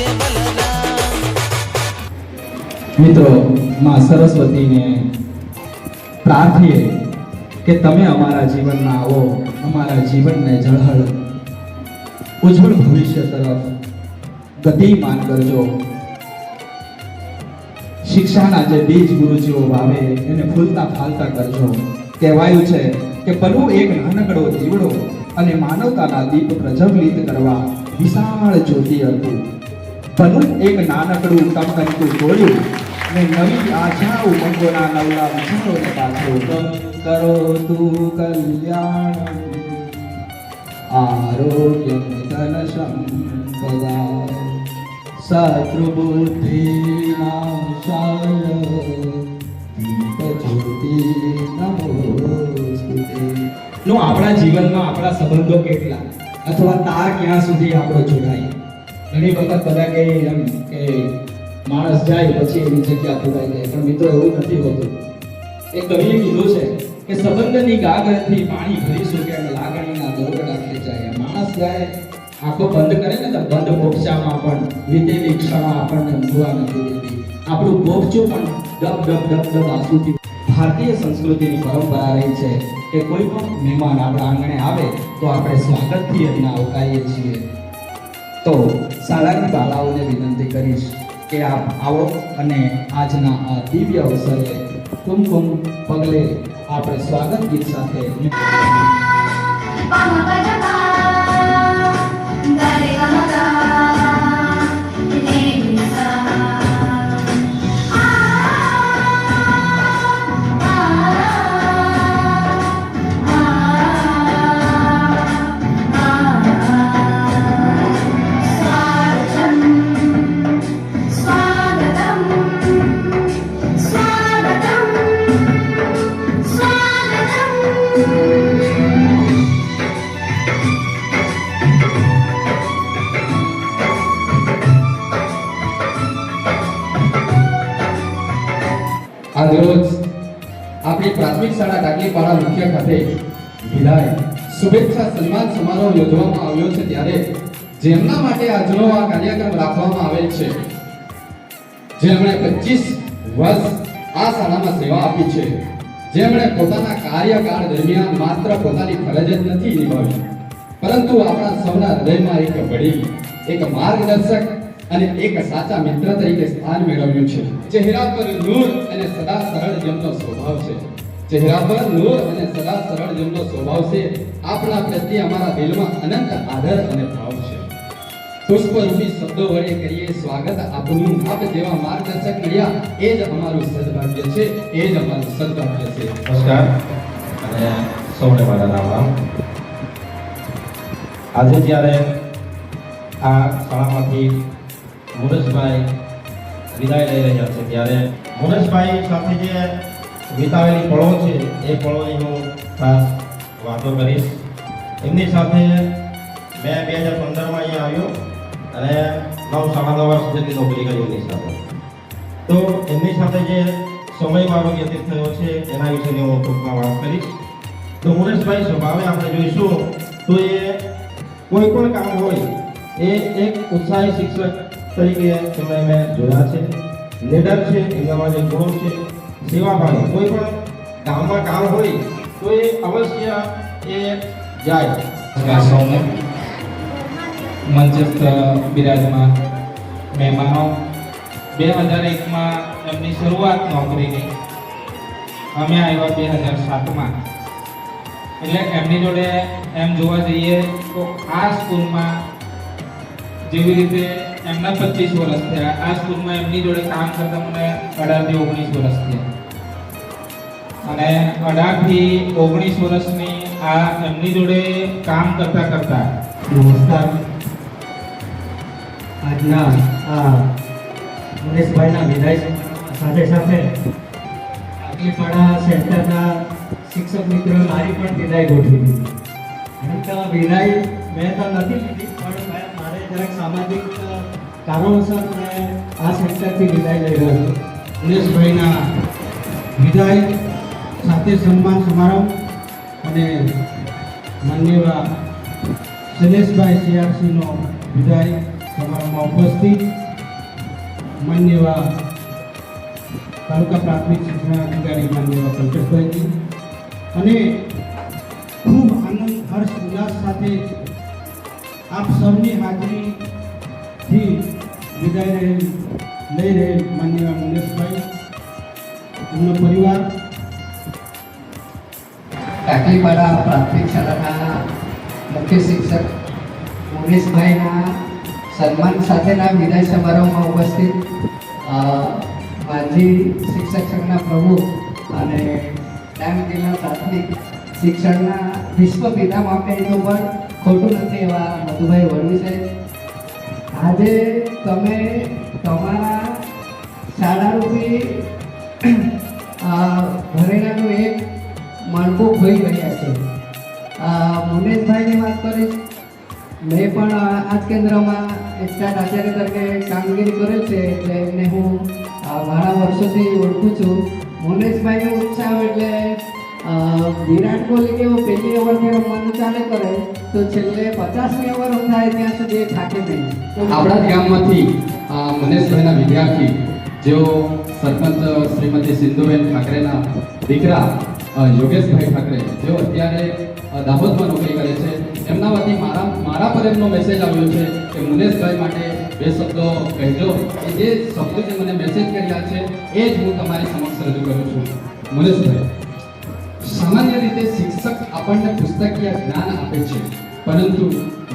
છે બલરામ. મિત્રો, માં સરસ્વતીને પ્રાર્થીએ કે તમે અમારા જીવનમાં આવો, અમારા જીવનને ઝળહળ ઉજ્જવળ ભવિષ્ય તરફ ગતિમાન કરજો. શિક્ષાના જે બીજ ગુરુજીઓ વાવે એને ફૂલતા ફાલતા કરજો. કહેવાયું છે કે બનવું એક નાનકડો દીવડો અને માનવતાના દીપ પ્રજ્વલિત કરવા વિશાળ જ્યોતિ હતું. બનવું એક નાનકડું ટમટમતું ગોળ્યું ને નવી આશા ઉમંગોના નવલા વિચારોને પાછળ કરો તું કલ્યાણ આરોગ્ય ધન સંપદા શત્રુબુદ્ધિ નાશાય દીપ જ્યોતિ નમોસ્તુતે. નો આપણા જીવનમાં આપણા સંબંધો કેટલા અથવા તાર ક્યાં સુધી આપણો જોડાય. ઘણી વખત બધા કહે એમ કે માણસ જાય પછી એની જગ્યા પુરાઈ જાય, પણ મિત્રો એવું નથી હોતું. એક કવિએ કીધું છે કે સંબંધની ગાગરથી પાણી ભરીશું કે લાગણીના દોરડા ખેંચાય. માણસ જાય આંખો બંધ કરે ને તો બંધ બોક્ષામાં પણ વીતેલી ક્ષણો આપણને ઊંઘવા નથી દેતી. આપણું બોક્ષું પણ ડબ ડબ ડબ ડબ આંસુથી. ભારતીય સંસ્કૃતિની પરંપરા રહી છે કે કોઈ પણ મહેમાન આપણા આંગણે આવે તો આપણે સ્વાગતથી એમને આવકારીએ છીએ. તો શાળાની બાળાઓને વિનંતી કરીશ કે આપ આવો અને આજના આ દિવ્ય અવસરે કુમકુમ પગલે આપણે સ્વાગત ગીત સાથે આજરોજ આપણી પ્રાથમિક શાળા ડાકલીપાડા મુખ્ય ખાતે વિદાય શુભેચ્છા સન્માન સમારોહ યોજવામાં આવ્યો છે. ત્યારે જેમના માટે આજનો આ કાર્યક્રમ રાખવામાં આવેલ છે, જેમણે 25 વર્ષ આ શાળામાં સેવા આપી છે, જેમણે પોતાના કાર્યકાળ દરમિયાન માત્ર પોતાની ફરજ જ નથી નિભાવી, પરંતુ આપણા સૌના હૃદયમાં એક વડીલ, એક માર્ગદર્શક અને એક સાચા મિત્ર તરીકે સ્થાન મેળવ્યું છે. ચહેરા પર નૂર અને સદા સરળ જેમનો સ્વભાવ છે. ચહેરા પર નૂર અને સદા સરળ જેમનો સ્વભાવ છે. આપણા પ્રત્યે અમારા દિલમાં અનંત આદર અને ભાવ છે. પુષ્પરૂપી શબ્દો વડે કરીએ સ્વાગત આપનું. આપ જેવા માર્ગદર્શક મળ્યા એ જ અમારું સદભાગ્ય છે, એ જ અમારું સદભાગ્ય છે. નમસ્કાર અને સૌને મારા રામ રામ. આજે જ્યારે આ શાળામાંથી મુરશભાઈ વિદાય લઈ રહ્યા છે, ત્યારે મુરશભાઈ સાથે જે વિતાવેલી પળો છે એ પળોની હું ખાસ વાતો કરીશ. એમની સાથે મેં 2015માં અહીંયા આવ્યો અને 9 વર્ષ જેટલી નોકરી કરી એમની સાથે. તો એમની સાથે જે સમય મારો વ્યતીત થયો છે એના વિશેની હું ટૂંકમાં વાત કરીશ. તો મુરશભાઈ સ્વભાવે આપણે જોઈશું તો એ કોઈ પણ કામ હોય એ એક ઉત્સાહી શિક્ષક તરીકે એમને મેં જોયા છે. લીડર છે, એમનામાં જે ગુણો છે, સેવાભાવી. કોઈ પણ ગામમાં કામ હોય તો એ અવશ્ય એ જાય. સૌને મંચસ્થ બિરાજમાન મહેમાનો, 2001માં એમની શરૂઆત નોકરીની, અમે આવ્યા 2007માં. એટલે એમની જોડે એમ જોવા જઈએ તો આ સ્કૂલમાં જેવી રીતે એમના 25 વર્ષ થયા, આ સ્કૂલમાં એમની જોડે કામ કરતા મને 18 થી 19 વર્ષ થયા. અને 18 થી 19 વર્ષની આ એમની જોડે કામ કરતા કરતા નમસ્કાર. આજના આ મનીષભાઈના વિદાય સાથે સાથે ડાકલીપાડા સેન્ટરના શિક્ષક મિત્રો મારી પણ વિદાય ગોઠવી દીધી. એમ તો વિદાય મેં તો નથી લીધી, પણ મારે જરાક સામાજિક કારણોસર મેં આ સેન્ટરથી વિદાય લઈ રહ્યો છું. મનીષભાઈના વિદાય સાથે સન્માન સમારંભ અને માનનીય શૈલેષભાઈ CRCનો વિદાય સમારોહમાં ઉપસ્થિત માન્ય એવા તાલુકા પ્રાથમિક શિક્ષણ અધિકારી માન્ય એવા પંકજભાઈજી અને ખૂબ આનંદ હર્ષ ઉલ્લાસ સાથે આપ સૌની હાજરીથી વિદાય લઈ રહેલ માન્ય એવા મુનેશભાઈ, એમનો પરિવાર, કાકલીપાડા પ્રાથમિક શાળાના મુખ્ય શિક્ષક મુનેશભાઈના સન્માન સાથેના વિદાય સમારોહમાં ઉપસ્થિત માજી શિક્ષક સંઘના પ્રમુખ અને ડાંગ જિલ્લા પ્રાથમિક શિક્ષણના વિશ્વ પિતા માટે તો પણ ખોટું નથી એવા મધુભાઈ વડવી સાહેબ, આજે તમે તમારા શાળારૂપી ઘરેણાનું એક માળખું ખોઈ રહ્યા છે. મુનેશભાઈની વાત કરીશ, મેં પણ આ જ કેન્દ્રમાં સ્ટાફ આચાર્ય તરીકે કામગીરી કરેલ છે, એટલે એમને હું ઘણા વર્ષોથી ઓળખું છું. મુનેશભાઈનો ઉત્સાહ એટલે વિરાટ કોહલી કેવો પહેલી ઓવરથી રમવાનું ચાલે કરે તો છેલ્લે 50મી ઓવર થાય ત્યાં સુધી એ થાકે નહીં. આપણા જ ગામમાંથી મનેશભાઈના વિદ્યાર્થી જેઓ સરપંચ શ્રીમતી સિંધુબેન ઠાકરેના દીકરા યોગેશભાઈ ઠાકરે, જેઓ અત્યારે દાહોદમાં નોકરી કરે છે, એમના વતી મારા પર એમનો મેસેજ આવ્યો છે કે મુનેશભાઈ માટે બે શબ્દો કહેજો. એ જે શબ્દો જે મને મેસેજ કર્યા છે એ જ હું તમારી સમક્ષ રજૂ કરું છું. મુનેશભાઈ, સામાન્ય રીતે શિક્ષક આપણને પુસ્તકીય જ્ઞાન આપે છે, પરંતુ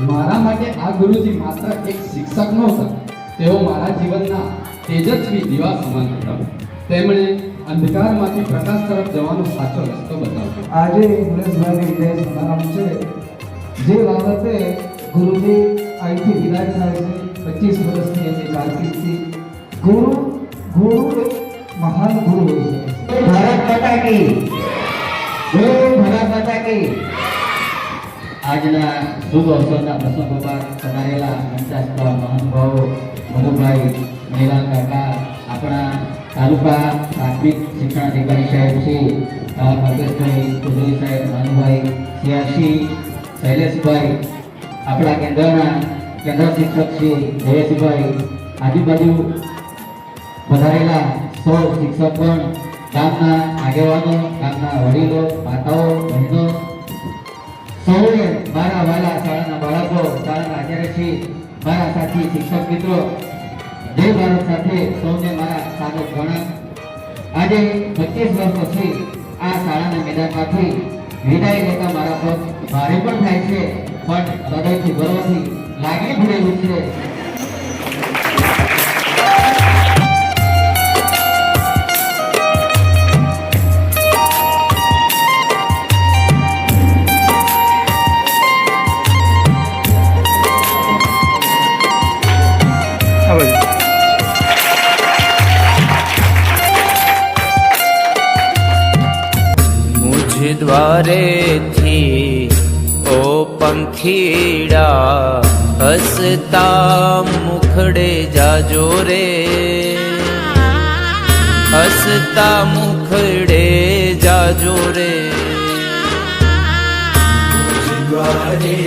મારા માટે આ ગુરુજી માત્ર એક શિક્ષક નહોતા, તેઓ મારા જીવનના તેજસ્વી દીવા સમાન હતા. તેમણે અંધકારમાંથી પ્રકાશ તરફ જવાનો સાચો રસ્તો બતાવ્યો. આજે મુનેશભાઈની વિદાય સમારંભ છે, જે બાબતે ગુરુજી અહીંથી વિદાય થાય છે. 25 વર્ષની એમની કારકિર્દી. ગુરુ એક મહાન ગુરુ હોય છે. ભારત માતા કી જય, ભારત માતા કી. આજના શુભ અવસરના પ્રસંગો પર પધારેલા મંચાસ્થ મહાનુભાવો મધુભાઈ, મેલા કાકા, આપણા તાલુકા પ્રાથમિક શિક્ષણ અધિકારી સાહેબ શ્રી મગજભાઈ, ચૌધરી સાહેબ, માનુભાઈ, સિયાસી શૈલેષભાઈ, આપણા કેન્દ્ર શિક્ષક શ્રી જયેશભાઈ, આજુબાજુ પધારેલા સૌ શિક્ષકગણ, ગામના આગેવાનો, ગામના વડીલો, માતાઓ, બહેનો, સૌએ મારા વાલા શાળાના બાળકો, શાળાના આચાર્યશ્રી, મારા સાથી શિક્ષક મિત્રો, જય ભારત સાથે સૌને મારા સ્વાગત પ્રણામ. આજે 25 વર્ષ પછી આ શાળાના મેદાનમાંથી વિદાય લેતા મારા પર ભારે પણ થાય છે, પણ હૃદયથી ગર્વથી લાગણી ભરેલું છે. द्वारे थी ओ पंखीड़ा हसता मुखड़े जाजो रे, हसता मुखड़े जाजो रे. द्वारे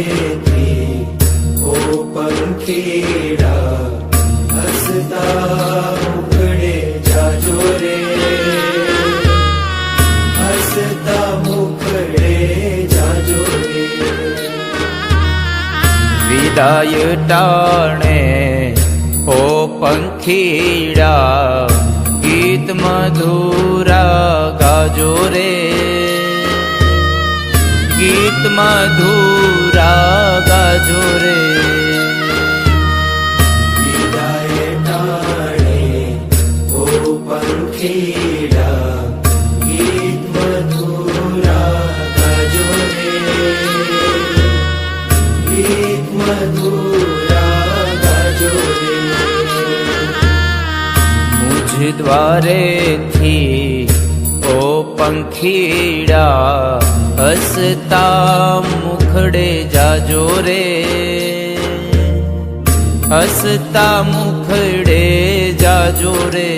थी ओ पंखीड़ा हसता मुखड़े जाजो रे, हसता मुखड़े जाजो रे. विदाय टाणे ओ पंखीड़ा गीत मधुरा गाजो रे, गीत मधुरा गाजो रे. विदाय टाणे ओ पंखीड़ा गीत मधुरा गाजो रे, गीत मधुरा गाजो रे. मुझ द्वारे थी ओ पंखीड़ा हसता मुखड़े जाजो रे, हसता मुखड़े जाजो रे.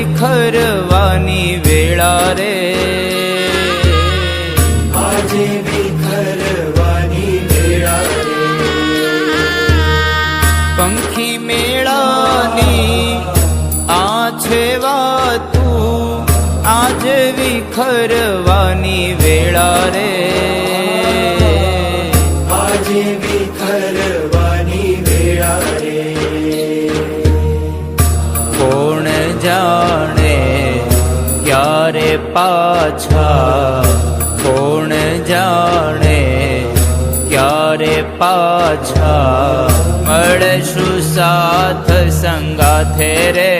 વિખરવાની વેળા રે આજે વિખરવાની વેળા રે પંખી મેળાની આ છે વાતું આજ વિખરવાની વેળા રે આજે વિખરવાની વેળા રે કોણ જાણે ક્યારે પાછા કોણ જાણે ક્યારે પાછા મળશું સાથ સંગાથે રે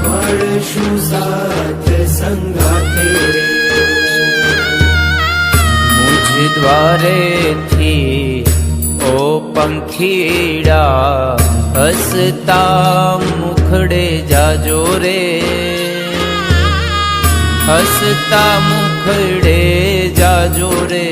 મળશું સાથ સંગાથે રે મુજ દ્વારેથી ઓ પંખીડા હસતા મુખડે જાજો રે હસતા મુખડે જાજો રે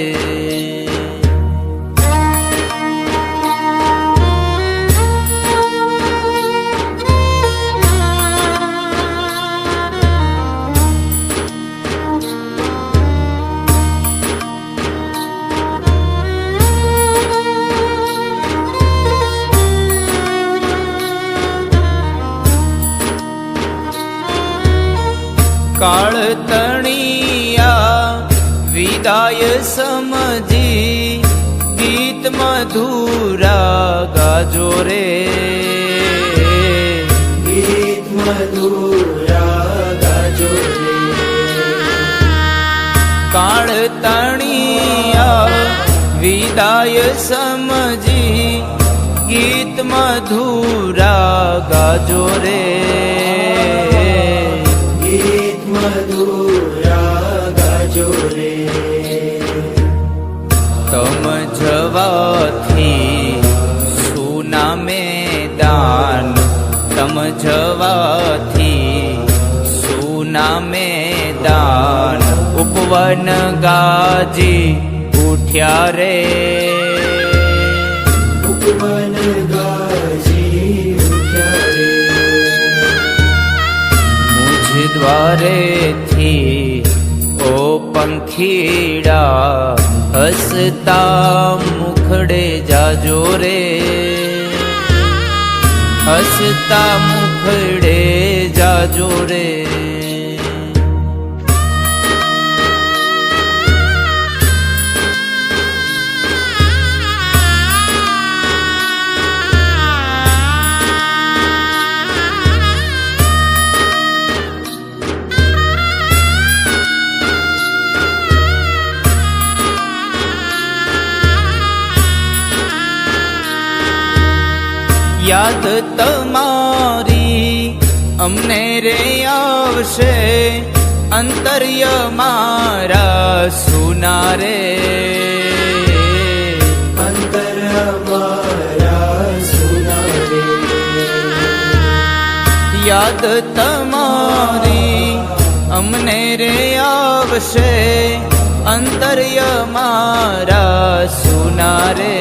કાળ તણિયા વિદાય સમજી ગીત મધુરા ગાજો રે ગીત મધુરા ગાજો રે કાળ તણિયા વિદાય સમજી ગીત મધુરા ગાજો રે ગીત મધુરા ગાજો રે તમ જવાથી સુના મેદાન તમ જવાથી સુના મેદાન ઉપવન ગાજી ઉઠ્યા રે ઉપવન ગાજી ઉઠ્યા રે મુજ દ્વારેથી ઓ પંખીડા હસતા મુખડે જાજો રે હસતા મુખડે જાજો રે યાદ તમારી અમને રે આવશે અંતર્ય મારા સુના રે અંતર મારા સુના રે યાદ તમારી અમને રે આવશે અંતર્ય મારા સુના રે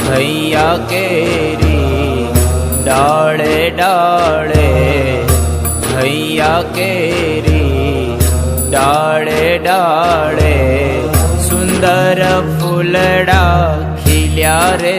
હૈયા કેરી ડાળે ડાળે હૈયા કેરી ડાળે ડાળે સુંદર ફૂલડા ખીલ્યા રે